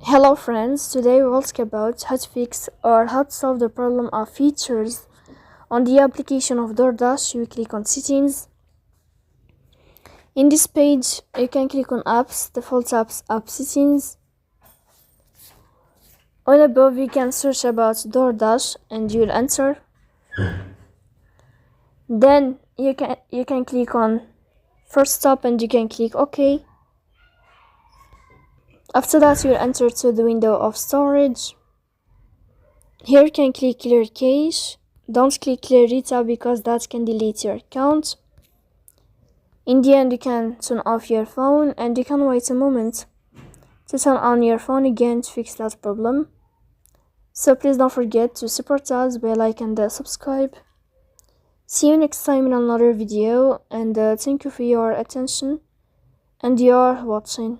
Hello friends, today we will talk about how to fix or how to solve the problem of features on the application of DoorDash. You click on settings. In this page you can click on apps, default apps, app settings. On above you can search about DoorDash and you'll enter. Then you can click on first stop and you can click OK. After that you'll enter to the window of storage. Here you can click clear cache. Don't click clear data because that can delete your account. In the end you can turn off your phone and you can wait a moment to turn on your phone again to fix that problem. So please don't forget to support us by like and subscribe. See you next time in another video, and thank you for your attention and your watching.